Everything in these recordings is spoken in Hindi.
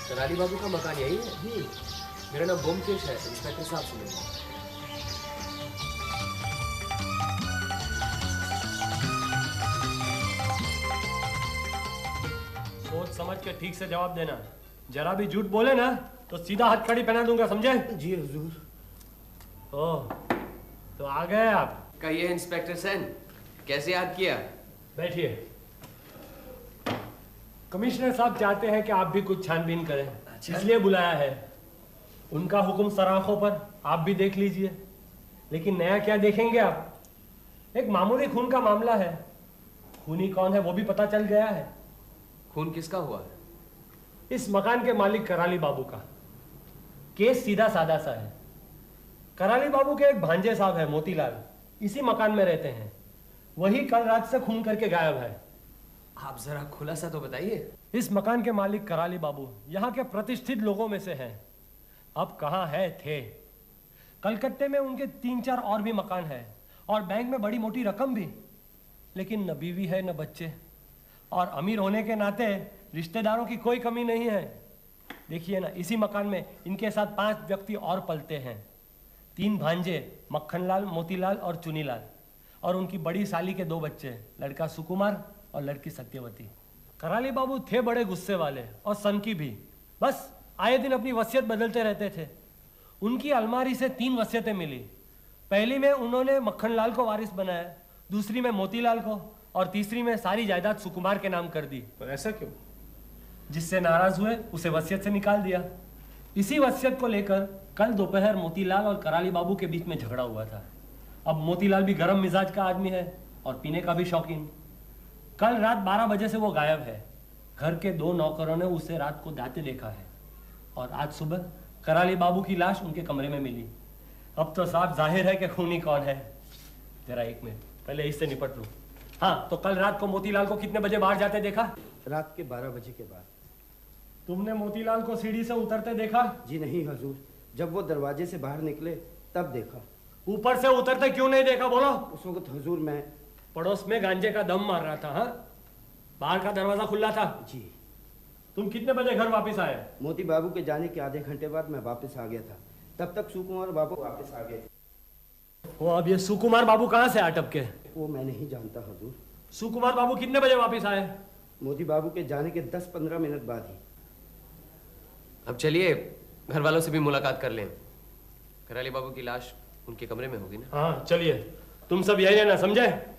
कराली बाबू का मकान यही है जी। मेरा नाम ब्योमकेश है, इंस्पेक्टर साहब से मिलूंगा। सोच समझ के ठीक से जवाब देना। जरा भी झूठ बोले ना तो सीधा हथकड़ी पहना दूंगा, समझे? जी हुजूर। ओह, तो आ गए आप। कहिए इंस्पेक्टर सेन, कैसे याद किया? बैठिए। कमिश्नर साहब चाहते हैं कि आप भी कुछ छानबीन करें, इसलिए बुलाया है। उनका हुक्म सराखों पर, आप भी देख लीजिए। लेकिन नया क्या देखेंगे आप? एक मामूली खून का मामला है। खूनी कौन है वो भी पता चल गया है। खून किसका हुआ है? इस मकान के मालिक कराली बाबू का। केस सीधा साधा सा है। कराली बाबू के एक भांजे साहब है मोतीलाल, इसी मकान में रहते हैं। वही कल रात से खून करके गायब है। आप जरा खुलासा तो बताइए। इस मकान के मालिक कराली बाबू यहाँ के प्रतिष्ठित लोगों में से हैं। अब कहाँ है थे। कलकत्ते में उनके 3-4 और भी मकान हैं और बैंक में बड़ी मोटी रकम भी। लेकिन न बीवी है न बच्चे, और अमीर होने के नाते रिश्तेदारों की कोई कमी नहीं है। देखिए ना, इसी मकान में इनके साथ 5 व्यक्ति और पलते हैं। 3 भांजे, मक्खनलाल, मोतीलाल और चुनीलाल, और उनकी बड़ी साली के 2 बच्चे, लड़का सुकुमार और लड़की सत्यवती। कराली बाबू थे बड़े गुस्से वाले और सनकी भी। बस आए दिन अपनी वसीयत बदलते रहते थे। उनकी अलमारी से 3 वसीयतें मिली। पहली में उन्होंने मक्खनलाल को वारिस बनाया, दूसरी में मोतीलाल को, और तीसरी में सारी जायदाद सुकुमार के नाम कर दी। पर ऐसा क्यों? जिससे नाराज हुए उसे वसीयत से निकाल दिया। इसी वसीयत को लेकर कल दोपहर मोतीलाल और कराली बाबू के बीच में झगड़ा हुआ था। अब मोतीलाल भी गर्म मिजाज का आदमी है और पीने का भी शौकीन। कल रात 12 बजे से वो गायब है। घर के 2 नौकरों ने उसे रात को दाते देखा है, और आज सुबह कराली बाबू की लाश उनके कमरे में मिली। अब तो साफ जाहिर है कि खूनी कौन है। जरा 1 मिनट, पहले इससे निपट लूं। हाँ, तो कल रात को मोतीलाल को कितने बजे बाहर जाते देखा? रात के 12 बजे के बाद। तुमने मोतीलाल को सीढ़ी से उतरते देखा? जी नहीं हुजूर, जब वो दरवाजे से बाहर निकले तब देखा। ऊपर से उतरते क्यों नहीं देखा, बोलो? उस वक्त हुजूर मैं पड़ोस में गांजे का दम मार रहा था। हाँ, बाहर का दरवाजा खुला था। जी। तुम कितने बजे घर वापस आए? मोती बाबू के जाने के आधे घंटे बाद मैं वापस आ गया था। तब तक सुकुमार बाबू वापस आ गए। वो अब ये सुकुमार बाबू कहाँ से अटक के? वो मैं नहीं जानता हुजूर। सुकुमार बाबू कितने बजे वापस आए? मोती बाबू के जाने के 10-15 मिनट बाद ही। अब चलिए घर वालों से भी मुलाकात कर लें। कराली बाबू की लाश उनके कमरे में होगी ना? हाँ चलिए, तुम सब यही रहना, समझे?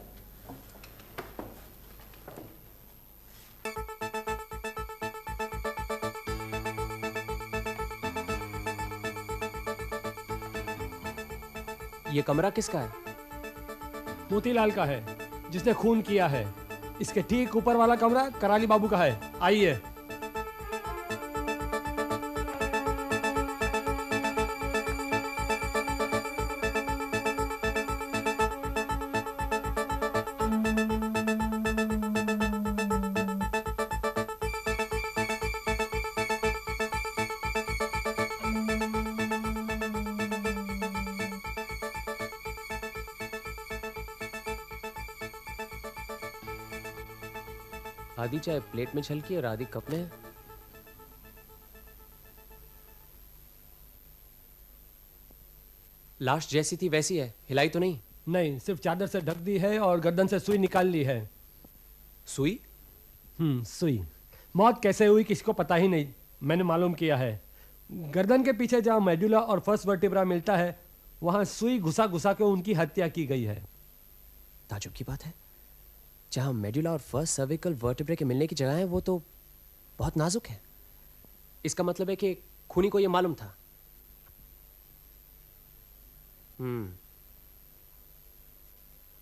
ये कमरा किसका है? मोतीलाल का है, जिसने खून किया है। इसके ठीक ऊपर वाला कमरा कराली बाबू का है। आइए। आधी चाय प्लेट में छलकी और आधी कप में। लाश जैसी थी वैसी है, हिलाई तो नहीं? नहीं, सिर्फ चादर से ढक दी है और गर्दन से सुई निकाल ली है। सुई? सुई। मौत कैसे हुई किसी को पता ही नहीं। मैंने मालूम किया है। गर्दन के पीछे जहाँ मेडुला और फर्स्ट वर्टिब्रा मिलता है, वहां सुई घुसा घुसा के उनकी हत्या की गई है। ताजुब की बात है, जहां मेडुला और फर्स्ट सर्विकल वर्टिब्रे के मिलने की जगह है वो तो बहुत नाजुक है। इसका मतलब है कि खूनी को यह मालूम था।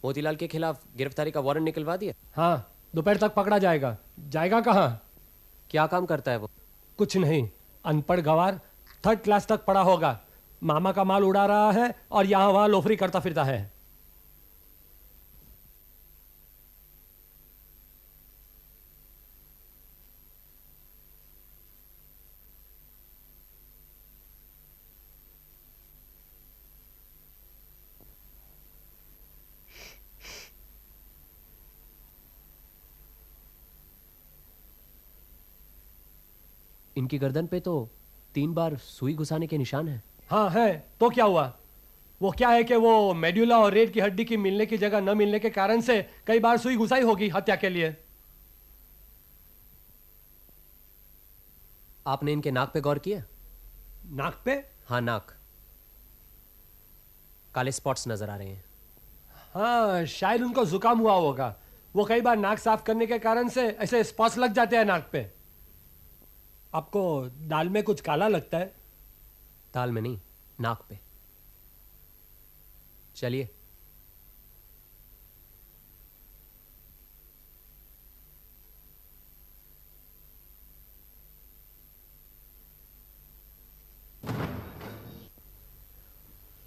मोतीलाल के खिलाफ गिरफ्तारी का वारंट निकलवा दिया? हाँ, दोपहर तक पकड़ा जाएगा। जाएगा कहाँ? क्या काम करता है वो? कुछ नहीं, अनपढ़ गवार, 3rd क्लास तक पढ़ा होगा। मामा का माल उड़ा रहा है और यहाँ वहां लोफरी करता फिरता है। इनकी गर्दन पे तो 3 बार सुई घुसाने के निशान हैं। हाँ है, तो क्या हुआ? वो क्या है कि वो मेड्यूला और रीढ़ की हड्डी की मिलने की जगह न मिलने के कारण से कई बार सुई घुसाई होगी हत्या के लिए। आपने इनके नाक पे गौर किया? नाक पे? हाँ, नाक। काले स्पॉट्स नजर आ रहे हैं। हाँ, शायद उनको जुकाम हुआ होगा। वो कई बार नाक साफ करने के कारण से ऐसे स्पॉट्स लग जाते हैं नाक पे। आपको दाल में कुछ काला लगता है? दाल में नहीं, नाक पे। चलिए।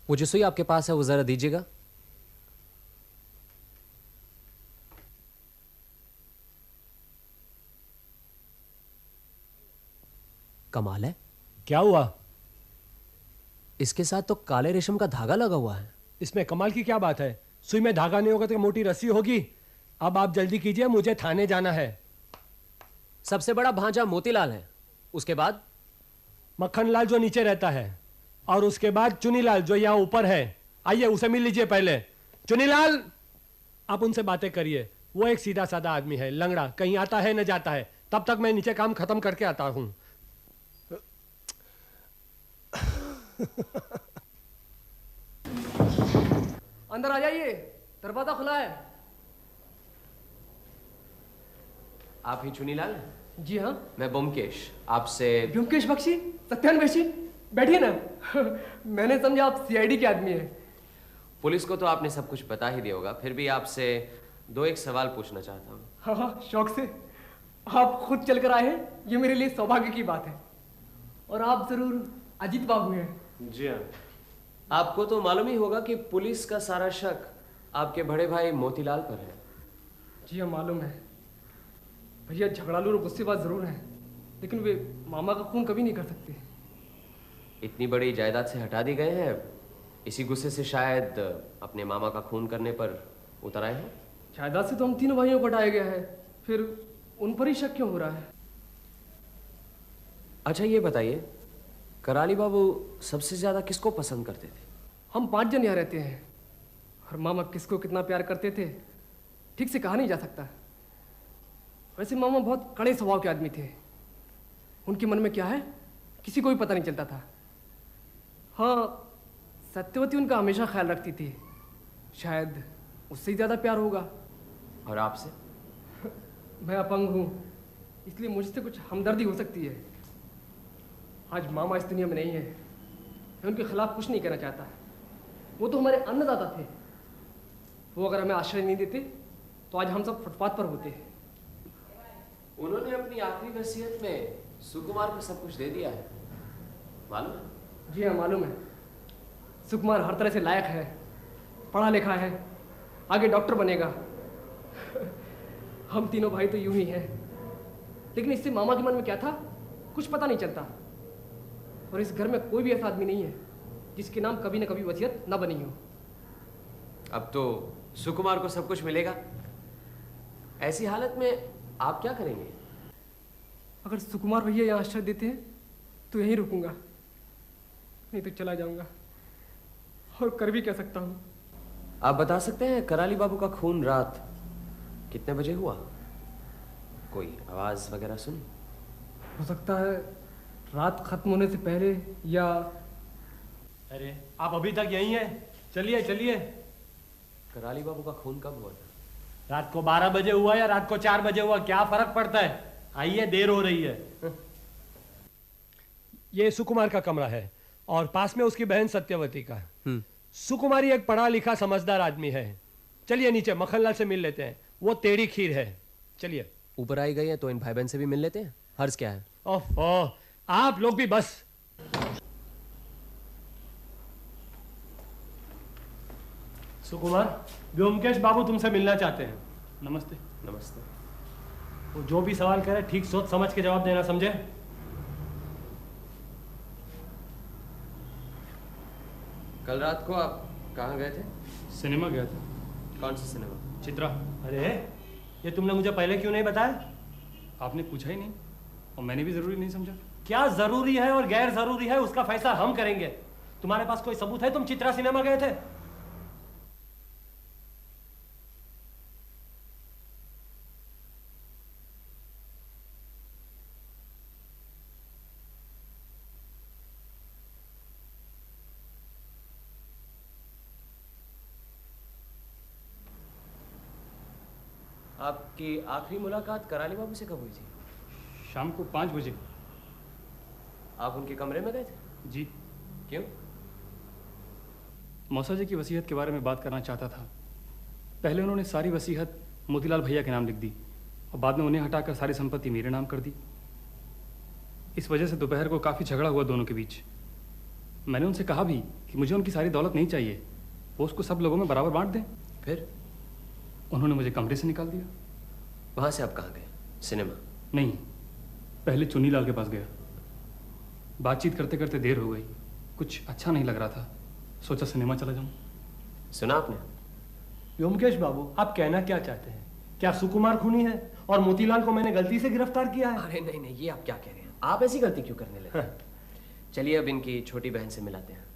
वो जो सुई आपके पास है वो जरा दीजिएगा। कमाल है। क्या हुआ? इसके साथ तो काले रेशम का धागा लगा हुआ है। इसमें कमाल की क्या बात है? सुई में धागा नहीं होगा तो मोटी रस्सी होगी। अब आप जल्दी कीजिए, मुझे थाने जाना है। सबसे बड़ा भांजा मोतीलाल है, उसके बाद मक्खनलाल जो नीचे रहता है, और उसके बाद चुनीलाल जो यहाँ ऊपर है। आइए उसे मिल लीजिए पहले। चुनीलाल, आप उनसे बातें करिए। वो एक सीधा साधा आदमी है, लंगड़ा, कहीं आता है न जाता है। तब तक मैं नीचे काम खत्म करके आता हूं। अंदर आ जाइए, दरवाजा खुला है। आप ही चुनीलाल? जी हाँ, मैं ब्योमकेश, आपसे। ब्योमकेश बख्शी, सत्यान बख्शी, बैठिए ना। मैंने समझा आप सीआईडी के आदमी हैं। पुलिस को तो आपने सब कुछ बता ही दिया होगा, फिर भी आपसे 2-1 सवाल पूछना चाहता हूँ। हाँ हाँ, शौक से। आप खुद चलकर आए हैं, ये मेरे लिए सौभाग्य की बात है। और आप जरूर अजीत बाबू हैं। जी हाँ। आपको तो मालूम ही होगा कि पुलिस का सारा शक आपके बड़े भाई मोतीलाल पर है। जी हाँ, मालूम है। भैया झगड़ालू और गुस्सेबाज जरूर हैं, लेकिन वे मामा का खून कभी नहीं कर सकते। इतनी बड़ी जायदाद से हटा दी गए हैं, इसी गुस्से से शायद अपने मामा का खून करने पर उतर आए हैं। जायदाद से तो हम तीनों भाइयों को हटाया गया है, फिर उन पर ही शक क्यों हो रहा है? अच्छा ये बताइए, कराली बाबू सबसे ज्यादा किसको पसंद करते थे? हम 5 जन यहाँ रहते हैं, और मामा किसको कितना प्यार करते थे ठीक से कहा नहीं जा सकता। वैसे मामा बहुत कड़े स्वभाव के आदमी थे। उनके मन में क्या है किसी को भी पता नहीं चलता था। हाँ, सत्यवती उनका हमेशा ख्याल रखती थी, शायद उससे ही ज़्यादा प्यार होगा। और आपसे? मैं अपंग हूँ, इसलिए मुझसे कुछ हमदर्दी हो सकती है। आज मामा इस दुनिया में नहीं है, मैं उनके खिलाफ कुछ नहीं कहना चाहता। वो तो हमारे अन्नदाता थे। वो अगर हमें आश्रय नहीं देते तो आज हम सब फुटपाथ पर होते। उन्होंने अपनी आखिरी वसीयत में सुकुमार को सब कुछ दे दिया है, मालूम है? जी हाँ, मालूम है। सुकुमार हर तरह से लायक है, पढ़ा लिखा है, आगे डॉक्टर बनेगा। हम तीनों भाई तो यूं ही हैं, लेकिन इससे मामा के मन में क्या था कुछ पता नहीं चलता। और इस घर में कोई भी ऐसा आदमी नहीं है जिसके नाम कभी न कभी वसीयत न बनी हो। अब तो सुकुमार को सब कुछ मिलेगा। ऐसी हालत में आप क्या करेंगे? अगर सुकुमार भैया यहाँ आश्रय देते हैं तो यहीं रुकूंगा, नहीं तो चला जाऊंगा। और कर भी क्या सकता हूँ? आप बता सकते हैं कराली बाबू का खून रात कितने बजे हुआ? कोई आवाज वगैरह सुनी? हो सकता है रात खत्म होने से पहले, या अरे आप अभी तक यहीं हैं? चलिए चलिए। कराली बाबू का खून कब हुआ था? रात को 12 बजे हुआ या रात को 4 बजे हुआ, क्या फर्क पड़ता है? आइए, देर हो रही है। ये सुकुमार का कमरा है और पास में उसकी बहन सत्यवती का। सुकुमारी एक पढ़ा लिखा समझदार आदमी है। चलिए नीचे मक्खनलाल से मिल लेते हैं, वो टेढ़ी खीर है। चलिए। ऊपर आई गई है तो इन भाई बहन से भी मिल लेते हैं, हर्ज क्या है? ओह, आप लोग भी बस। सुकुमार, व्योमकेश बाबू तुमसे मिलना चाहते हैं। नमस्ते। नमस्ते। वो जो भी सवाल करे ठीक सोच समझ के जवाब देना, समझे? कल रात को आप कहाँ गए थे? सिनेमा गया था। कौन सा सिनेमा? चित्रा। अरे ये तुमने मुझे पहले क्यों नहीं बताया? आपने पूछा ही नहीं और मैंने भी ज़रूरी नहीं समझा। क्या जरूरी है और गैर जरूरी है उसका फैसला हम करेंगे। तुम्हारे पास कोई सबूत है तुम चित्रा सिनेमा गए थे? आपकी आखिरी मुलाकात कराली बाबू से कब हुई थी? शाम को 5 बजे। आप उनके कमरे में गए थे? जी। क्यों? मौसा जी की वसीयत के बारे में बात करना चाहता था। पहले उन्होंने सारी वसीयत मोतीलाल भैया के नाम लिख दी और बाद में उन्हें हटाकर सारी संपत्ति मेरे नाम कर दी। इस वजह से दोपहर को काफ़ी झगड़ा हुआ दोनों के बीच। मैंने उनसे कहा भी कि मुझे उनकी सारी दौलत नहीं चाहिए, वो उसको सब लोगों में बराबर बांट दें। फिर? उन्होंने मुझे कमरे से निकाल दिया। वहाँ से आप कहाँ गए? सिनेमा? नहीं, पहले चुन्नीलाल के पास गया। बातचीत करते करते देर हो गई, कुछ अच्छा नहीं लग रहा था, सोचा सिनेमा चला जाऊं। सुना आपने? व्योमकेश बाबू, आप कहना क्या चाहते हैं? क्या सुकुमार खूनी है और मोतीलाल को मैंने गलती से गिरफ्तार किया है? अरे नहीं नहीं, ये आप क्या कह रहे हैं? आप ऐसी गलती क्यों करने लगे? चलिए अब इनकी छोटी बहन से मिलाते हैं।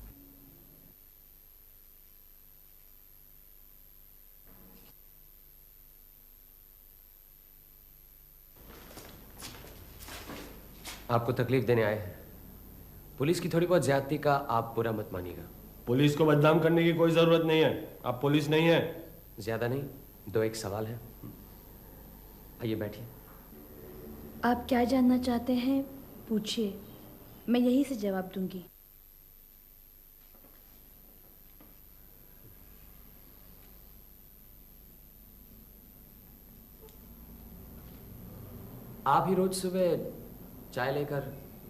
आपको तकलीफ देने आए हैं। पुलिस की थोड़ी बहुत ज्यादती का आप बुरा मत मानिएगा। पुलिस को बदनाम करने की कोई जरूरत नहीं है, आप पुलिस नहीं है। ज्यादा नहीं, 2-1 सवाल है। आइए बैठिए। आप क्या जानना चाहते हैं पूछिए, मैं यहीं से जवाब दूंगी। आप ही रोज सुबह चाय लेकर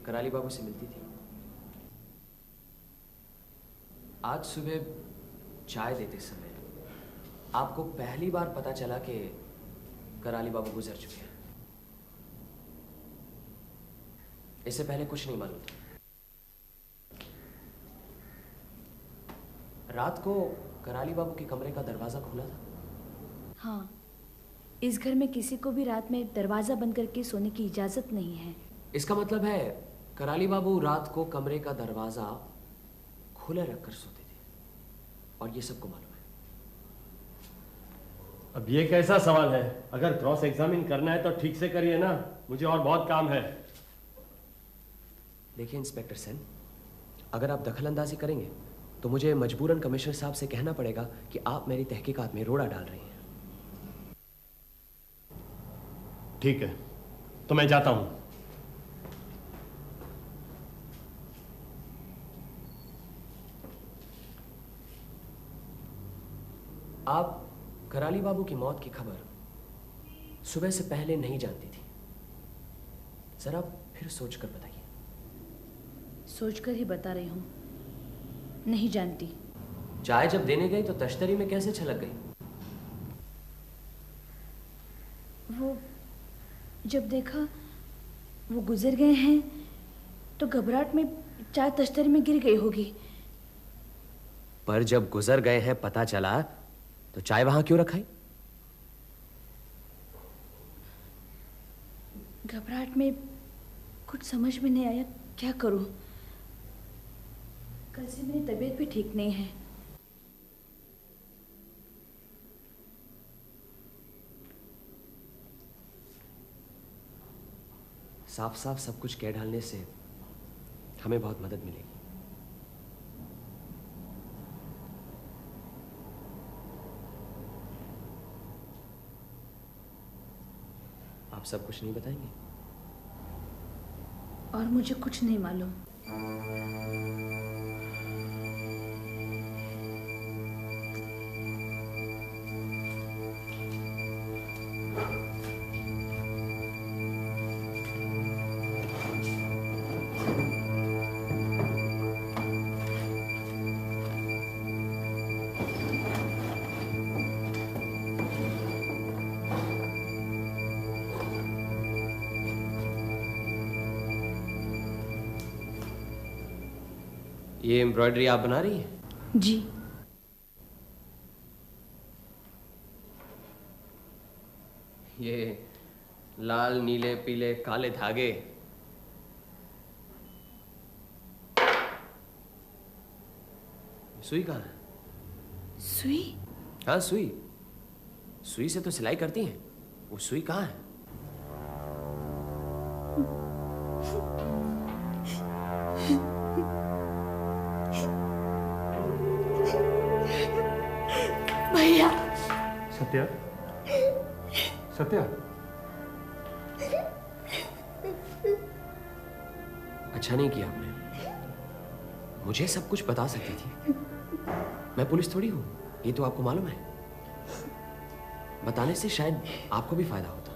कराली बाबू से मिलती थी। आज सुबह चाय देते समय आपको पहली बार पता चला कि कराली बाबू गुजर चुके हैं। इससे पहले कुछ नहीं मालूम था। रात को कराली बाबू के कमरे का दरवाजा खुला था? हाँ, इस घर में किसी को भी रात में दरवाजा बंद करके सोने की इजाजत नहीं है। इसका मतलब है कराली बाबू रात को कमरे का दरवाजा खुला रखकर सोते थे और ये सबको मालूम है। अब ये कैसा सवाल है? अगर क्रॉस एग्जामिन करना है तो ठीक से करिए ना, मुझे और बहुत काम है। देखिए इंस्पेक्टर सेन, अगर आप दखल अंदाजी करेंगे तो मुझे मजबूरन कमिश्नर साहब से कहना पड़ेगा कि आप मेरी तहकीकात में रोड़ा डाल रही हैं। ठीक है, तो मैं जाता हूं। आप कराली बाबू की मौत की खबर सुबह से पहले नहीं जानती थी। जरा फिर सोचकर बताइए। सोचकर ही बता रही हूँ, नहीं जानती। चाय जब देने गई तो तश्तरी में कैसे छलक गई? वो जब देखा वो गुजर गए हैं तो घबराहट में चाय तश्तरी में गिर गई होगी। पर जब गुजर गए हैं पता चला तो चाय वहां क्यों रखाई? घबराहट में कुछ समझ में नहीं आया, क्या करूं। कल से मेरी तबीयत भी ठीक नहीं है। साफ साफ सब कुछ कह डालने से हमें बहुत मदद मिलेगी। आप सब कुछ नहीं बताएंगे? और मुझे कुछ नहीं मालूम। ये एम्ब्रॉयडरी आप बना रही हैं? जी। ये लाल नीले पीले काले धागे सुई कहाँ है? सुई? हाँ सुई। सुई से तो सिलाई करती हैं। वो सुई कहाँ है? भैया। सत्या, सत्या, अच्छा नहीं किया आपने। मुझे सब कुछ बता सकती थी। मैं पुलिस थोड़ी हूं, ये तो आपको मालूम है। बताने से शायद आपको भी फायदा होता।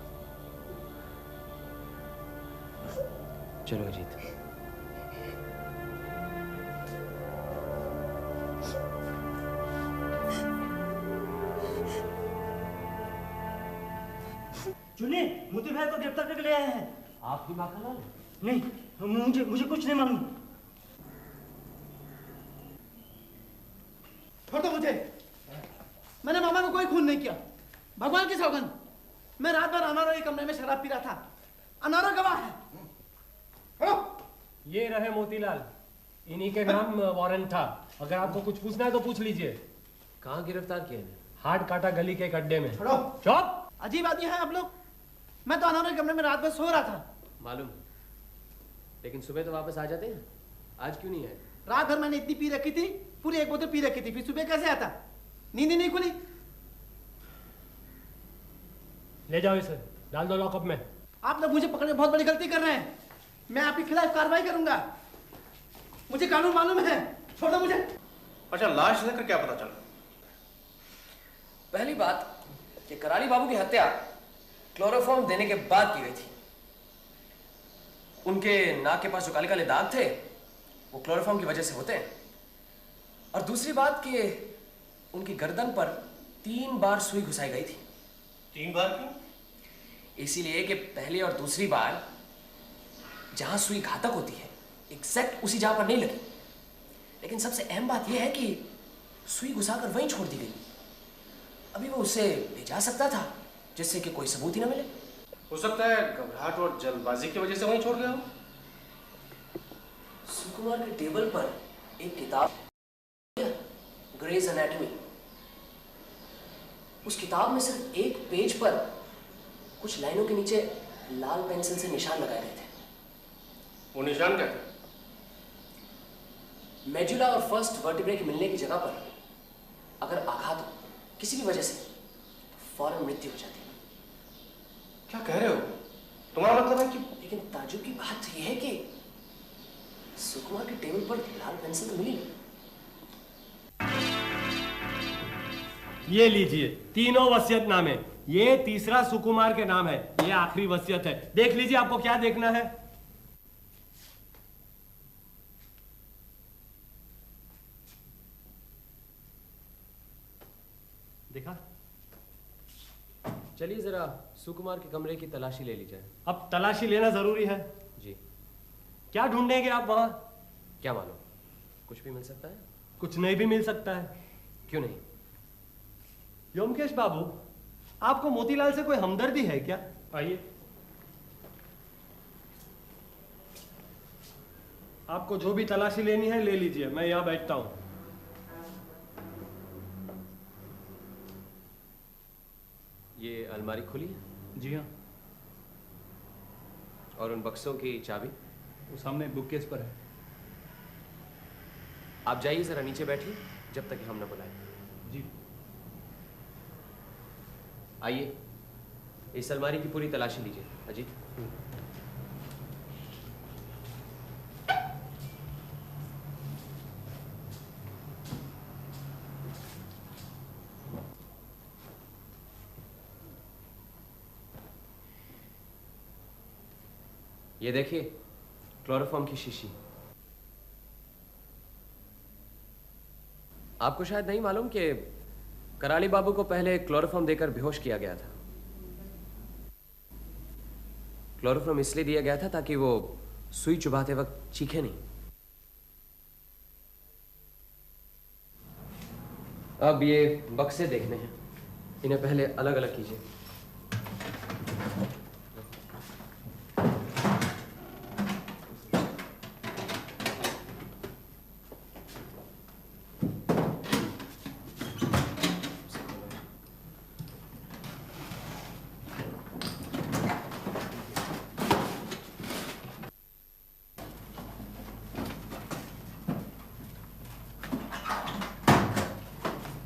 चलो अजीत। चुन्नी, मोती भाई को गिरफ्तार करके ले आए हैं। आपकी माँ का नाम? नहीं, मुझे कुछ नहीं मालूम। छोड़ दो मुझे। मैंने मामा को कोई खून नहीं किया, भगवान की सौगंध। मैं रात भर अनारो के कमरे में शराब पी रहा था। अनारो गवाह है। ये रहे मोतीलाल, इन्हीं के नाम वारंट था। अगर आपको कुछ पूछना है तो पूछ लीजिए। कहाँ गिरफ्तार किया है? हाट काटा गली के गड्ढे में। छोड़ो। चुप। अजीब आदमी है आप लोग। मैं तो अनारो के कमरे में रात भर सो रहा था। मालूम, लेकिन सुबह तो वापस आ जाते हैं। आज क्यों नहीं आए? रात भर मैंने इतनी पी रखी थी, पूरी एक बोतल पी रखी थी, फिर सुबह कैसे आता? नींद ही नहीं खुली। ले जाओ इसे, डाल दो लॉकअप में। आप लोग मुझे पकड़ने बहुत बड़ी गलती कर रहे हैं। मैं आपके खिलाफ कार्रवाई करूंगा। मुझे कानून मालूम है। छोड़ दो मुझे। अच्छा, लाश लेकर क्या पता चला? पहली बात कि कराली बाबू की हत्या क्लोरोफॉर्म देने के बाद की गई थी। उनके नाक के पास जो काले काले दाग थे वो क्लोरोफॉर्म की वजह से होते हैं। और दूसरी बात कि उनकी गर्दन पर 3 बार सुई घुसाई गई थी। 3 बार क्यों? इसीलिए कि पहली और दूसरी बार जहां सुई घातक होती है एग्जैक्ट उसी जगह पर नहीं लगी। लेकिन सबसे अहम बात यह है कि सुई घुसाकर वहीं छोड़ दी गई। अभी वो उसे ले जा सकता था जिससे कि कोई सबूत ही ना मिले। हो सकता है घबराहट और जल्दबाजी की वजह से वहीं छोड़ गया हो। सुकुमार के टेबल पर एक किताब, ग्रेज एनाटॉमी। उस किताब में सिर्फ एक पेज पर कुछ लाइनों के नीचे लाल पेंसिल से निशान लगाए गए थे। वो निशान क्या थे? मेडुला और फर्स्ट वर्टिब्रे के मिलने की जगह पर अगर आघात हो किसी भी वजह से तो फौरन मृत्यु हो जाती है। क्या कह रहे हो? तुम्हारा मतलब है कि... लेकिन ताजुब की बात यह है कि सुकुमार के टेबल पर लाल पेंसिल तो मिली नहीं। ये लीजिए, तीनों वसीयतनामे। ये तीसरा सुकुमार के नाम है, ये आखिरी वसीयत है। देख लीजिए आपको क्या देखना है। देखा? चलिए जरा सुकुमार के कमरे की तलाशी ले ली जाए। अब तलाशी लेना जरूरी है। जी। क्या ढूंढेंगे आप वहां? क्या मालूम, कुछ भी मिल सकता है। कुछ नहीं भी मिल सकता है। क्यों नहीं? व्योमकेश बाबू, आपको मोतीलाल से कोई हमदर्दी है क्या? आइए। आपको जो भी तलाशी लेनी है ले लीजिए, मैं यहां बैठता हूं। ये अलमारी खुली है? जी हाँ। और उन बक्सों की चाबी? वो सामने बुककेस पर है। आप जाइए जरा नीचे बैठिए जब तक हम न बुलाएं। जी। आइए, इस अलमारी की पूरी तलाशी लीजिए। अजीत। ये देखिए, क्लोरोफॉर्म की शीशी। आपको शायद नहीं मालूम कि कराली बाबू को पहले क्लोरोफॉर्म देकर बेहोश किया गया था। क्लोरोफॉर्म इसलिए दिया गया था ताकि वो सुई चुभाते वक्त चीखे नहीं। अब ये बक्से देखने हैं, इन्हें पहले अलग अलग कीजिए।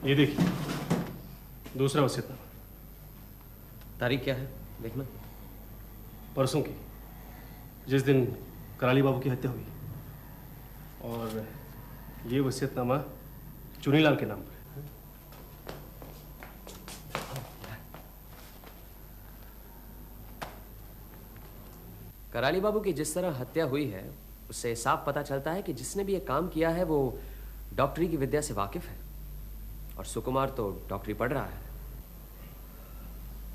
ये देखिए, दूसरा वसीयतनामा। तारीख क्या है देखना। परसों की, जिस दिन कराली बाबू की हत्या हुई। और ये वसीयतनामा चुनीलाल के नाम पर है। कराली बाबू की जिस तरह हत्या हुई है उससे साफ पता चलता है कि जिसने भी ये काम किया है वो डॉक्टरी की विद्या से वाकिफ है, और सुकुमार तो डॉक्टरी पढ़ रहा है।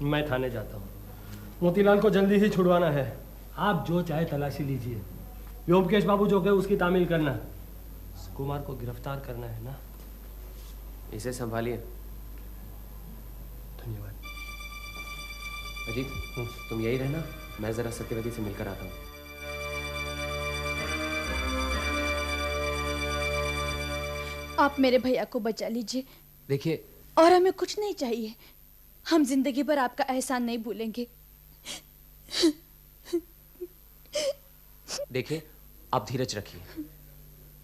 मैं थाने जाता हूँ, मोतीलाल को जल्दी ही छुड़वाना है। आप जो चाहे तलाशी लीजिए, व्योमकेश बाबू जो कहे उसकी तामील करना, सुकुमार को गिरफ्तार करना है ना। इसे संभालिए। धन्यवाद। अजीत, तुम यही रहना, मैं जरा सत्यवती से मिलकर आता हूँ। आप मेरे भैया को बचा लीजिए। देखिए, और हमें कुछ नहीं चाहिए, हम जिंदगी भर आपका एहसान नहीं भूलेंगे। देखिए, आप धीरज रखिए।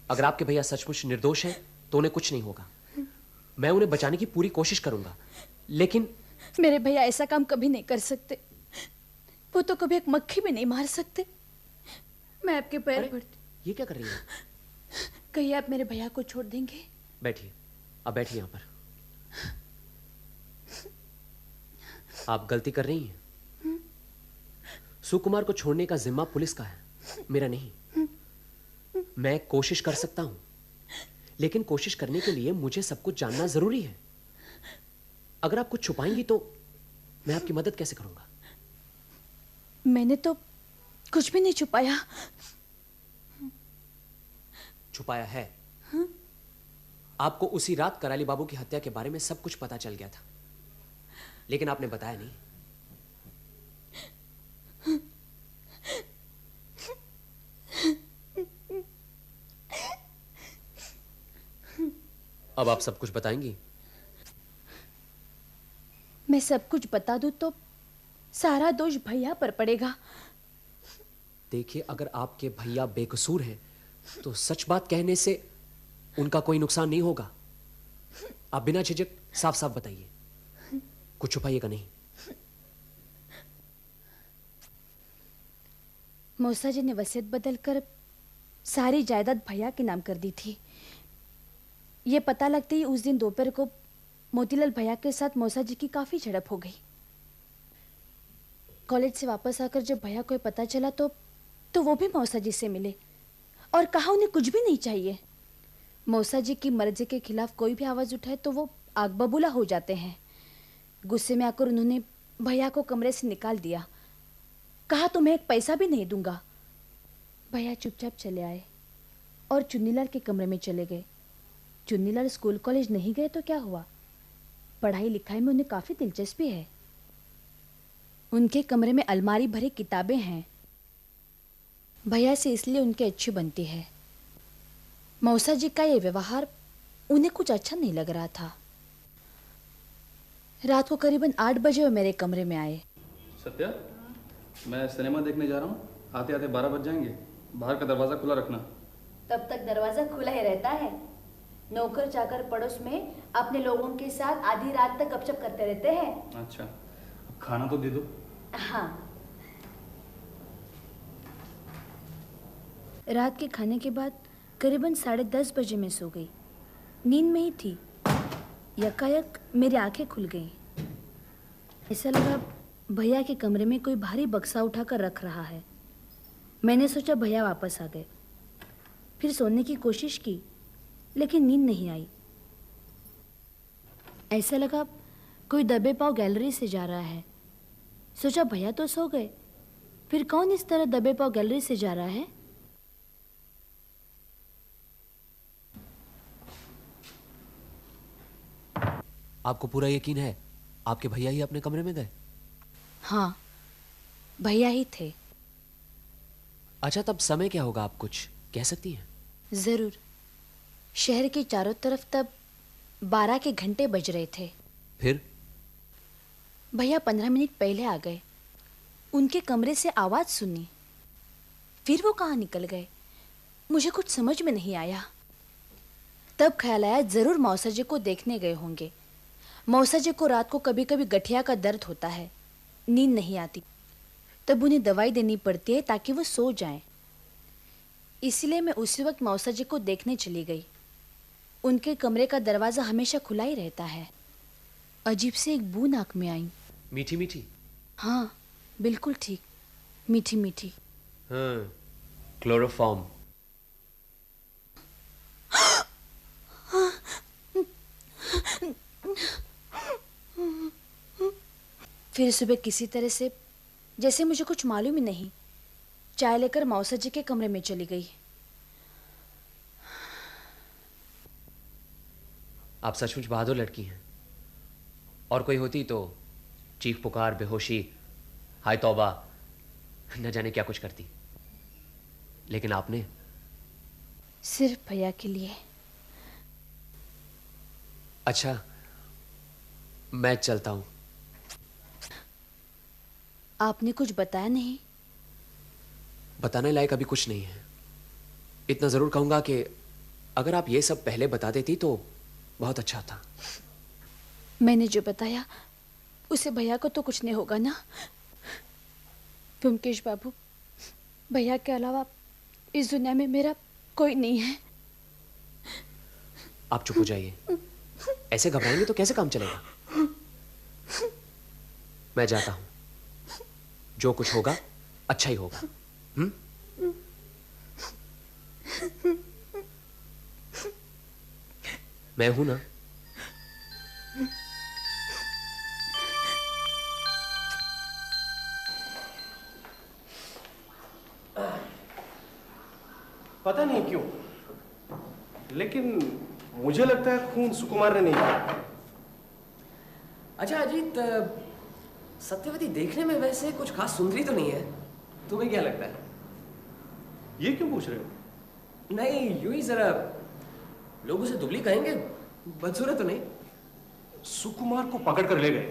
अगर आपके भैया सचमुच निर्दोष हैं तो उन्हें कुछ नहीं होगा। मैं उन्हें बचाने की पूरी कोशिश करूंगा, लेकिन मेरे भैया ऐसा काम कभी नहीं कर सकते। वो तो कभी एक मक्खी भी नहीं मार सकते। मैं आपके पैर पड़ती। ये क्या कर रही है? कहिए आप मेरे भैया को छोड़ देंगे? बैठिए, अब बैठिए यहाँ पर। आप गलती कर रही हैं। सुकुमार को छोड़ने का जिम्मा पुलिस का है, मेरा नहीं। मैं कोशिश कर सकता हूं, लेकिन कोशिश करने के लिए मुझे सब कुछ जानना जरूरी है। अगर आप कुछ छुपाएंगी तो मैं आपकी मदद कैसे करूंगा? मैंने तो कुछ भी नहीं छुपाया। छुपाया है। आपको उसी रात कराली बाबू की हत्या के बारे में सब कुछ पता चल गया था, लेकिन आपने बताया नहीं। अब आप सब कुछ बताएंगी? मैं सब कुछ बता दूं तो सारा दोष भैया पर पड़ेगा। देखिए, अगर आपके भैया बेकसूर हैं तो सच बात कहने से उनका कोई नुकसान नहीं होगा। आप बिना झिझक साफ साफ बताइए, कुछ छुपाइएगा नहीं। मौसा जी ने वसीयत बदलकर सारी जायदाद भैया के नाम कर दी थी। ये पता लगते ही उस दिन दोपहर को मोतीलाल भैया के साथ मौसा जी की काफी झड़प हो गई। कॉलेज से वापस आकर जब भैया को पता चला तो वो भी मौसा जी से मिले और कहा उन्हें कुछ भी नहीं चाहिए। मौसा जी की मर्जी के खिलाफ कोई भी आवाज उठाए तो वो आग बबूला हो जाते हैं। गुस्से में आकर उन्होंने भैया को कमरे से निकाल दिया। कहा तुम्हें एक पैसा भी नहीं दूंगा। भैया चुपचाप चले आए और चुन्नीलाल के कमरे में चले गए। चुन्नीलाल स्कूल कॉलेज नहीं गए तो क्या हुआ, पढ़ाई लिखाई में उन्हें काफी दिलचस्पी है। उनके कमरे में अलमारी भरी किताबें हैं। भैया से इसलिए उनकी अच्छी बनती है। मौसा जी का ये व्यवहार उन्हें कुछ अच्छा नहीं लग रहा था। रात को करीबन 8 बजे वो मेरे कमरे में आए। सत्या, मैं सिनेमा देखने जा रहा हूँ, आते आते 12 बज जाएंगे। बाहर का दरवाजा खुला रखना। तब तक दरवाजा खुला ही रहता है। नौकर चाकर पड़ोस में अपने लोगों के साथ आधी रात तक गपशप करते रहते हैं। अच्छा, अब खाना तो दे दो। हाँ। रात के खाने के बाद करीबन 10:30 बजे मैं सो गई। नींद में ही थी, यकायक मेरी आंखें खुल गईं। ऐसा लगा भैया के कमरे में कोई भारी बक्सा उठाकर रख रहा है। मैंने सोचा भैया वापस आ गए। फिर सोने की कोशिश की, लेकिन नींद नहीं आई। ऐसा लगा कोई दबे पांव गैलरी से जा रहा है। सोचा भैया तो सो गए, फिर कौन इस तरह दबे पांव गैलरी से जा रहा है? आपको पूरा यकीन है आपके भैया ही अपने कमरे में गए? हाँ, भैया ही थे। अच्छा, तब समय क्या होगा, आप कुछ कह सकती हैं? जरूर। शहर के चारों तरफ तब 12 के घंटे बज रहे थे। फिर भैया 15 मिनट पहले आ गए। उनके कमरे से आवाज सुनी, फिर वो कहाँ निकल गए, मुझे कुछ समझ में नहीं आया। तब ख्याल आया जरूर मौसा जी को देखने गए होंगे। मौसा जी को रात को कभी कभी गठिया का दर्द होता है, नींद नहीं आती, तब उन्हें दवाई देनी पड़ती है ताकि वो सो जाएं। इसलिए मैं उसी वक्त मौसा जी को देखने चली गई। उनके कमरे का दरवाजा हमेशा खुला ही रहता है। अजीब से एक बू नाक में आई। मीठी मीठी? हाँ बिल्कुल ठीक, मीठी मीठी। हाँ, क्लोरोफॉर्म। फिर सुबह किसी तरह से, जैसे मुझे कुछ मालूम ही नहीं, चाय लेकर मौसा जी के कमरे में चली गई। आप सचमुच बहादुर लड़की हैं। और कोई होती तो चीख पुकार, बेहोशी, हाय तौबा, न जाने क्या कुछ करती। लेकिन आपने सिर्फ भैया के लिए। अच्छा, मैं चलता हूं। आपने कुछ बताया नहीं? बताने लायक अभी कुछ नहीं है। इतना जरूर कहूंगा कि अगर आप ये सब पहले बता देती तो बहुत अच्छा था। मैंने जो बताया उसे भैया को तो कुछ नहीं होगा ना? ब्योमकेश बाबू, भैया के अलावा इस दुनिया में मेरा कोई नहीं है। आप चुप हो जाइए। ऐसे घबराएंगे तो कैसे काम चलेगा? मैं जाता हूं। जो कुछ होगा अच्छा ही होगा। मैं हूं ना। पता नहीं क्यों, लेकिन मुझे लगता है खून सुकुमार ने नहीं किया। अच्छा अजीत, सत्यवती देखने में वैसे कुछ खास सुंदरी तो नहीं है, तुम्हें क्या लगता है? ये क्यों पूछ रहे हो? नहीं, यूं ही जरा लोग उसे दुबली कहेंगे, बदसूरत तो नहीं। सुकुमार को पकड़ कर ले गए।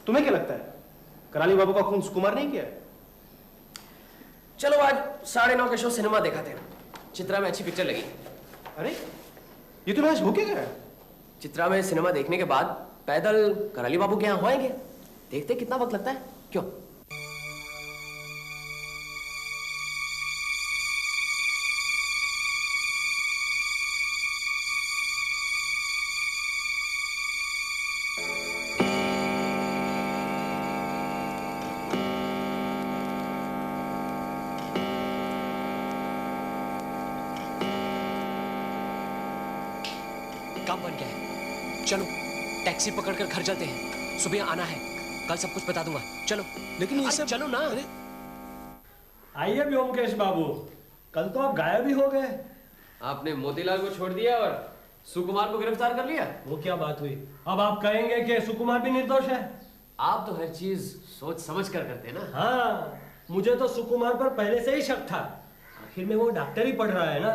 तुम्हें क्या लगता है कराली बाबू का खून सुकुमार नहीं किया है? चलो आज 9:30 के शो सिनेमा देखा थे, चित्रा में अच्छी पिक्चर लगी। अरे ये तो आज होके गया। चित्रा में सिनेमा देखने के बाद पैदल कराली बाबू के यहाँ होएंगे। देखते कितना वक्त लगता है। क्यों? काम बन गया है। चलो टैक्सी पकड़कर घर चलते हैं। सुबह आना है, कल सब कुछ बता दूंगा। चलो। लेकिन ये सब चलो ना। आइए ब्योमकेश बाबू, कल तो आप गायब ही हो गए। आपने मोतीलाल को छोड़ दिया और सुकुमार को गिरफ्तार कर लिया। वो क्या बात हुई? अब आप कहेंगे कि सुकुमार भी निर्दोष है? आप तो हर चीज सोच समझ कर करते हैं ना। हाँ, मुझे तो सुकुमार पर पहले से ही शक था। आखिर में वो डॉक्टर ही पढ़ रहा है ना,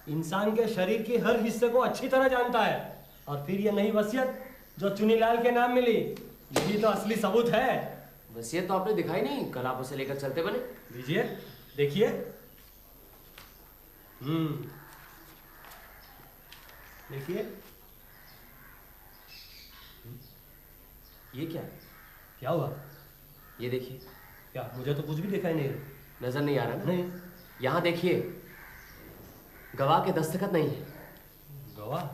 इंसान के शरीर की हर हिस्से को अच्छी तरह जानता है। और फिर ये नई वसीयत जो चुनीलाल के नाम मिली, यही तो असली सबूत है। वसीयत तो आपने दिखाई नहीं, कल आप उसे लेकर चलते बने। लीजिए, देखिए। देखिए। ये क्या? क्या हुआ? ये देखिए। क्या? मुझे तो कुछ भी दिखाई नहीं। नजर नहीं आ रहा ना? नहीं। यहाँ देखिए, गवाह के दस्तखत नहीं है। गवाह?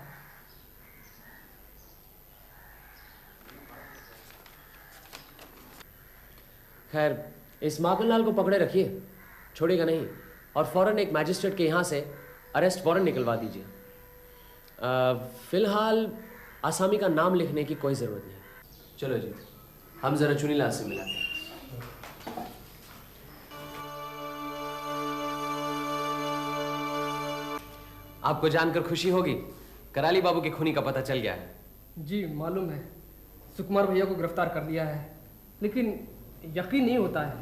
खैर, इस माखनलाल को पकड़े रखिए, छोड़ेगा नहीं। और फौरन एक मैजिस्ट्रेट के यहाँ से अरेस्ट वारंट निकलवा दीजिए। फिलहाल आसामी का नाम लिखने की कोई ज़रूरत नहीं। चलो जी, हम ज़रा चुनीलाल से मिलाते हैं। आपको जानकर खुशी होगी, कराली बाबू के खूनी का पता चल गया है। जी मालूम है, सुकुमार भैया को गिरफ्तार कर लिया है, लेकिन यकीन नहीं होता है।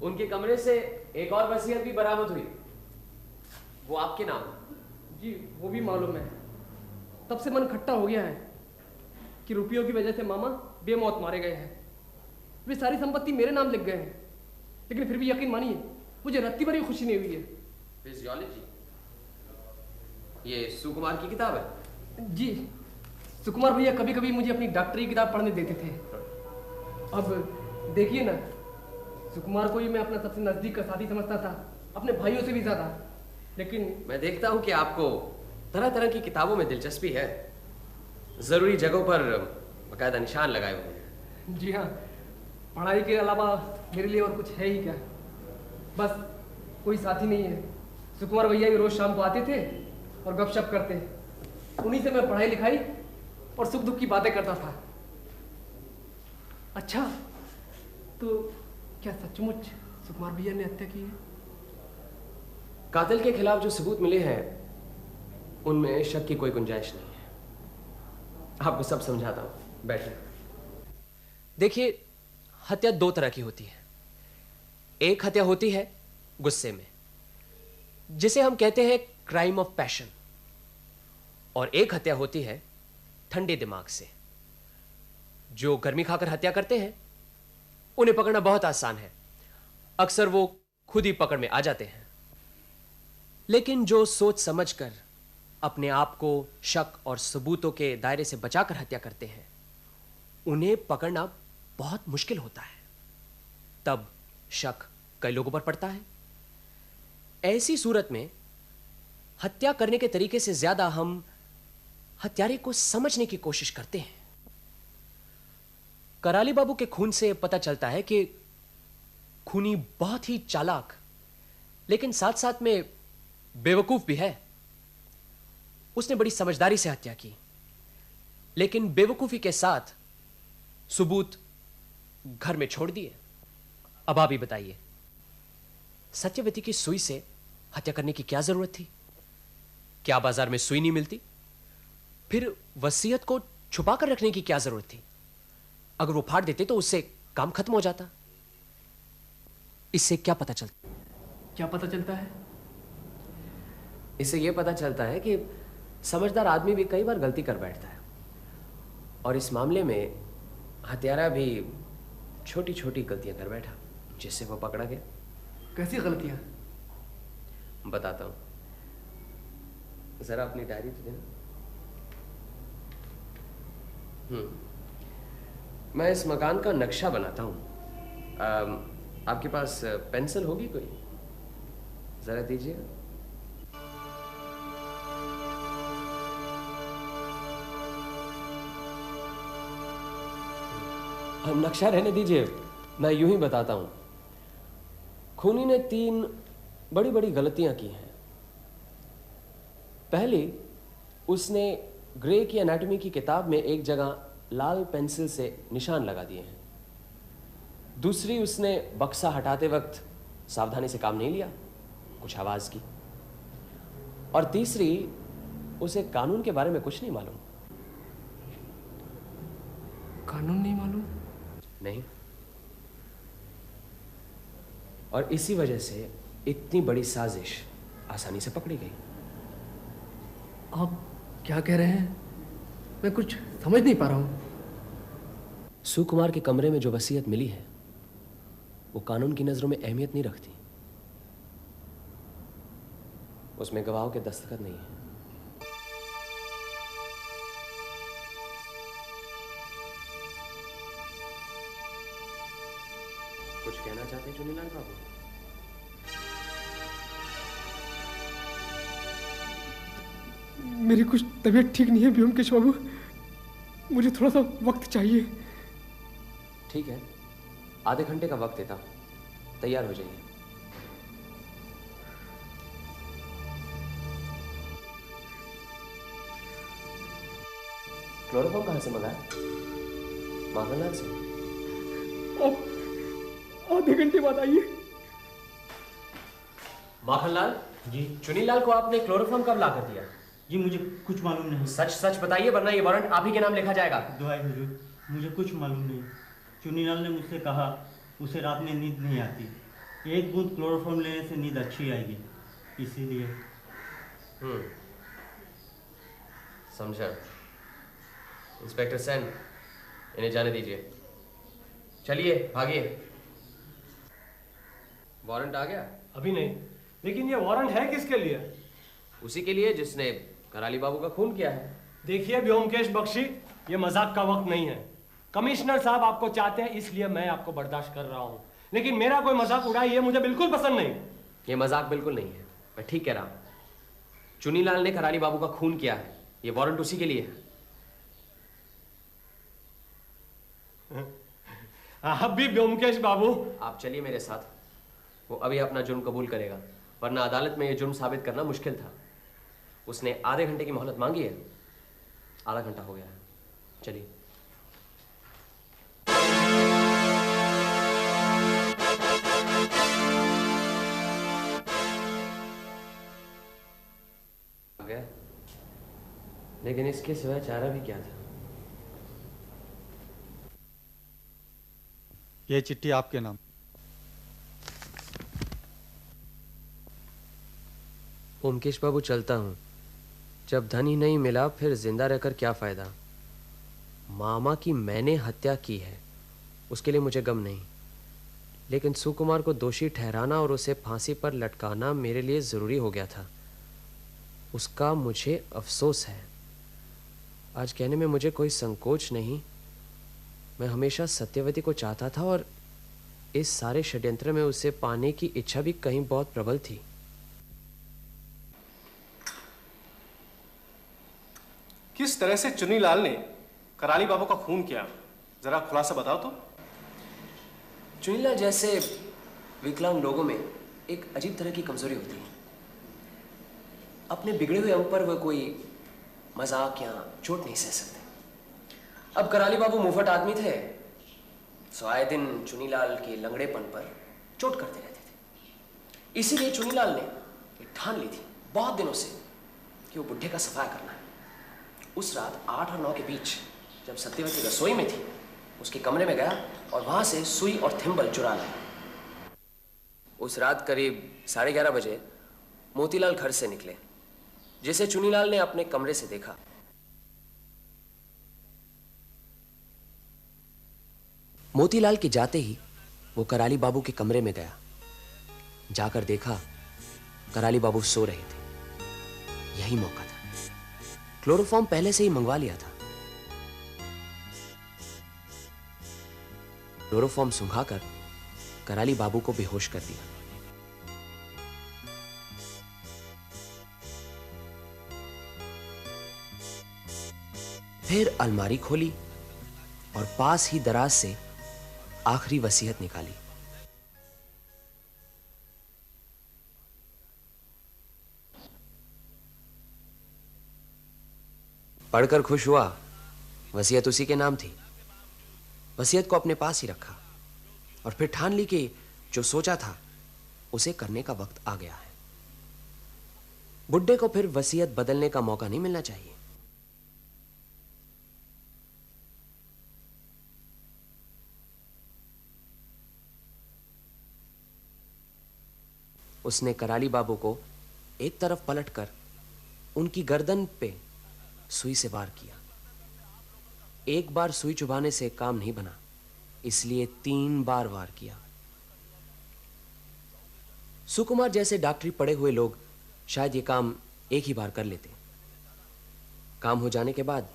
उनके कमरे से एक और वसीयत भी बरामद हुई, वो आपके नाम। जी वो भी मालूम है। तब से मन खट्टा हो गया है कि रुपयों की वजह से मामा बेमौत मारे गए हैं। वे सारी संपत्ति मेरे नाम लिख गए हैं, लेकिन फिर भी यकीन मानिए मुझे रत्ती भर भी खुशी नहीं हुई है। फिजियोलॉजी ये सुकुमार की किताब है? जी, सुकुमार भैया कभी कभी मुझे अपनी डॉक्टरी किताब पढ़ने देते थे। अब देखिए ना, सुकुमार को ही मैं अपना सबसे नजदीक का साथी समझता था, अपने भाइयों से भी ज्यादा। लेकिन मैं देखता हूँ कि आपको तरह तरह की किताबों में दिलचस्पी है। जरूरी जगहों पर बकायदा निशान लगाए हुए हैं। जी हाँ, पढ़ाई के अलावा मेरे लिए और कुछ है ही क्या। बस कोई साथी नहीं है। सुकुमार भैया भी रोज शाम को आते थे और गपशप करते, उन्हीं से मैं पढ़ाई लिखाई और सुख दुख की बातें करता था। अच्छा, तो क्या सचमुच सुकुमार भैया ने हत्या की है? कातिल के खिलाफ जो सबूत मिले हैं उनमें शक की कोई गुंजाइश नहीं है। आपको सब समझाता हूं, बैठिए। देखिए, हत्या दो तरह की होती है। एक हत्या होती है गुस्से में, जिसे हम कहते हैं क्राइम ऑफ पैशन, और एक हत्या होती है ठंडे दिमाग से। जो गर्मी खाकर हत्या करते हैं उन्हें पकड़ना बहुत आसान है, अक्सर वो खुद ही पकड़ में आ जाते हैं। लेकिन जो सोच समझकर अपने आप को शक और सबूतों के दायरे से बचाकर हत्या करते हैं, उन्हें पकड़ना बहुत मुश्किल होता है। तब शक कई लोगों पर पड़ता है। ऐसी सूरत में हत्या करने के तरीके से ज्यादा हम हत्यारे को समझने की कोशिश करते हैं। कराली बाबू के खून से पता चलता है कि खूनी बहुत ही चालाक, लेकिन साथ साथ में बेवकूफ भी है। उसने बड़ी समझदारी से हत्या की, लेकिन बेवकूफी के साथ सबूत घर में छोड़ दिए। अब आप ही बताइए, सत्यवती की सुई से हत्या करने की क्या जरूरत थी? क्या बाजार में सुई नहीं मिलती? फिर वसीयत को छुपा कर रखने की क्या जरूरत थी? अगर वो फाड़ देते तो उससे काम खत्म हो जाता। इससे क्या पता चलता? क्या पता चलता है? इससे यह पता चलता है कि समझदार आदमी भी कई बार गलती कर बैठता है, और इस मामले में हत्यारा भी छोटी छोटी गलतियां कर बैठा, जिससे वो पकड़ा गया। कैसी गलतियां? बताता हूं, जरा अपनी डायरी तो देना। मैं इस मकान का नक्शा बनाता हूं। आपके पास पेंसिल होगी कोई? जरा दीजिए। नक्शा रहने दीजिए, मैं यूं ही बताता हूं। खूनी ने 3 बड़ी बड़ी गलतियां की हैं। पहली, उसने ग्रे की एनाटॉमी की किताब में एक जगह लाल पेंसिल से निशान लगा दिए हैं। दूसरी, उसने बक्सा हटाते वक्त सावधानी से काम नहीं लिया, कुछ आवाज की। और तीसरी, उसे कानून के बारे में कुछ नहीं मालूम। कानून नहीं मालूम? नहीं। और इसी वजह से इतनी बड़ी साजिश आसानी से पकड़ी गई। आप क्या कह रहे हैं? मैं कुछ समझ नहीं पा रहा हूं। सुकुमार के कमरे में जो वसीयत मिली है वो कानून की नजरों में अहमियत नहीं रखती। उसमें गवाहों के दस्तखत नहीं है। कुछ कहना चाहते हैं चुनीलाल बाबू? मेरी कुछ तबीयत ठीक नहीं है ब्योमकेश बाबू, मुझे थोड़ा सा वक्त चाहिए। ठीक है, आधे घंटे का वक्त देता हूं, तैयार हो जाइए। क्लोरोफॉर्म कहां से मंगाया? माखनलाल से। आधे घंटे बाद आइए। माखनलाल जी, चुनीलाल को आपने क्लोरोफॉर्म कब ला कर दिया? जी मुझे कुछ मालूम नहीं। सच सच बताइए, वरना ये वारंट आप ही के नाम लिखा जाएगा। दुआई हुजूर, मुझे कुछ मालूम नहीं। चुनीलाल ने मुझसे कहा उसे रात में नींद नहीं आती, 1 बूंद क्लोरोफॉर्म लेने से नींद अच्छी आएगी, इसीलिए। समझा। इंस्पेक्टर सेन, इन्हें जाने दीजिए। चलिए भागिए। वारंट आ गया? अभी नहीं, लेकिन ये वारंट है किसके लिए? उसी के लिए जिसने कराली बाबू का खून किया है। देखिए व्योमकेश बख्शी, ये मजाक का वक्त नहीं है। कमिश्नर साहब आपको चाहते हैं इसलिए मैं आपको बर्दाश्त कर रहा हूं, लेकिन मेरा कोई मजाक उड़ाए ये मुझे बिल्कुल पसंद नहीं। ये मजाक बिल्कुल नहीं है, मैं ठीक कह रहा हूं। चुनीलाल ने कराली बाबू का खून किया है, ये वारंट उसी के लिए है। आप भी व्योमकेश बाबू। आप चलिए मेरे साथ, वो अभी अपना जुर्म कबूल करेगा, वरना अदालत में ये जुर्म साबित करना मुश्किल था। उसने आधे घंटे की मोहलत मांगी है, आधा घंटा हो गया है। चलिए। आ गया, लेकिन इसके सिवाय चारा भी क्या था? यह चिट्ठी आपके नाम। ओमकेश बाबू, चलता हूं। जब धन ही नहीं मिला फिर जिंदा रहकर क्या फायदा। मामा की मैंने हत्या की है, उसके लिए मुझे गम नहीं, लेकिन सुकुमार को दोषी ठहराना और उसे फांसी पर लटकाना मेरे लिए जरूरी हो गया था। उसका मुझे अफसोस है। आज कहने में मुझे कोई संकोच नहीं। मैं हमेशा सत्यवती को चाहता था और इस सारे षड्यंत्र में उसे पाने की इच्छा भी कहीं बहुत प्रबल थी। किस तरह से चुनीलाल ने कराली बाबू का खून किया, जरा खुलासा बताओ तो। चुनीलाल जैसे विकलांग लोगों में एक अजीब तरह की कमजोरी होती है। अपने बिगड़े हुए अंग पर वह कोई मजाक या चोट नहीं सह सकते। अब कराली बाबू मुफट आदमी थे, सो आए दिन चुनीलाल के लंगड़ेपन पर चोट करते रहते थे। इसीलिए चुनीलाल ने एक ठान ली थी बहुत दिनों से कि वो बुढ़े का सफाया करना है। उस रात 8 और 9 के बीच जब सत्यवती रसोई में थी, उसके कमरे में गया और वहां से सुई और थिम्बल चुरा लाया। उस रात करीब 11:30 बजे मोतीलाल घर से निकले, जिसे चुनीलाल ने अपने कमरे से देखा। मोतीलाल के जाते ही वो कराली बाबू के कमरे में गया। जाकर देखा कराली बाबू सो रहे थे। यही मौका था। क्लोरोफॉर्म पहले से ही मंगवा लिया था। क्लोरोफॉर्म सुंघाकर कराली बाबू को बेहोश कर दिया। फिर अलमारी खोली और पास ही दराज से आखिरी वसीयत निकाली। पढ़कर खुश हुआ। वसीयत उसी के नाम थी। वसीयत को अपने पास ही रखा और फिर ठान ली कि जो सोचा था उसे करने का वक्त आ गया है। बुड्ढे को फिर वसीयत बदलने का मौका नहीं मिलना चाहिए। उसने कराली बाबू को एक तरफ पलटकर उनकी गर्दन पे सुई से वार किया। एक बार सुई चुभाने से काम नहीं बना, इसलिए 3 बार वार किया। सुकुमार जैसे डॉक्टरी पढ़े हुए लोग शायद ये काम एक ही बार कर लेते। काम हो जाने के बाद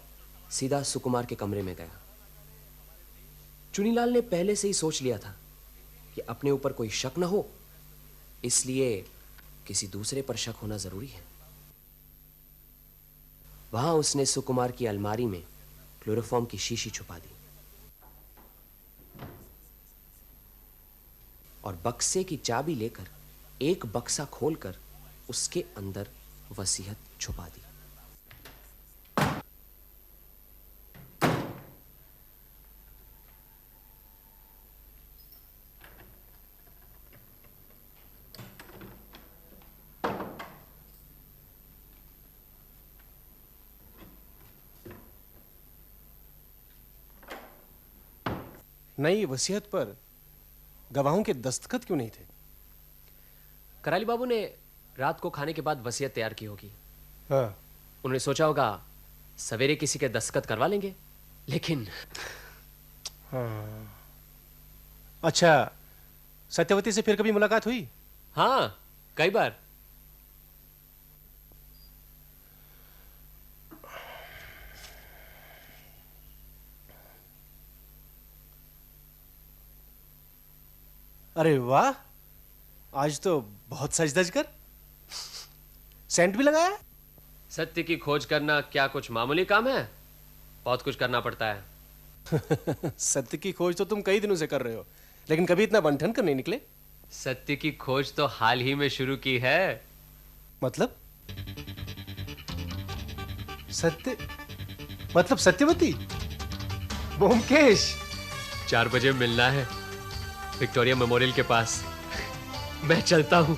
सीधा सुकुमार के कमरे में गया। चुनीलाल ने पहले से ही सोच लिया था कि अपने ऊपर कोई शक न हो, इसलिए किसी दूसरे पर शक होना जरूरी है। वहां उसने सुकुमार की अलमारी में क्लोरोफॉर्म की शीशी छुपा दी और बक्से की चाबी लेकर एक बक्सा खोलकर उसके अंदर वसीयत छुपा दी। नई वसीयत पर गवाहों के दस्तखत क्यों नहीं थे? कराली बाबू ने रात को खाने के बाद वसीयत तैयार की होगी। हाँ। उन्होंने सोचा होगा सवेरे किसी के दस्तखत करवा लेंगे, लेकिन हाँ। अच्छा, सत्यवती से फिर कभी मुलाकात हुई? हाँ, कई बार। अरे वाह, आज तो बहुत सज धज कर। सेंट भी लगाया? सत्य की खोज करना क्या कुछ मामूली काम है? बहुत कुछ करना पड़ता है। सत्य की खोज तो तुम कई दिनों से कर रहे हो, लेकिन कभी इतना बंठन कर नहीं निकले। सत्य की खोज तो हाल ही में शुरू की है। मतलब? सत्य मतलब सत्यवती? ब्योमकेश, 4 बजे मिलना है विक्टोरिया मेमोरियल के पास। मैं चलता हूं।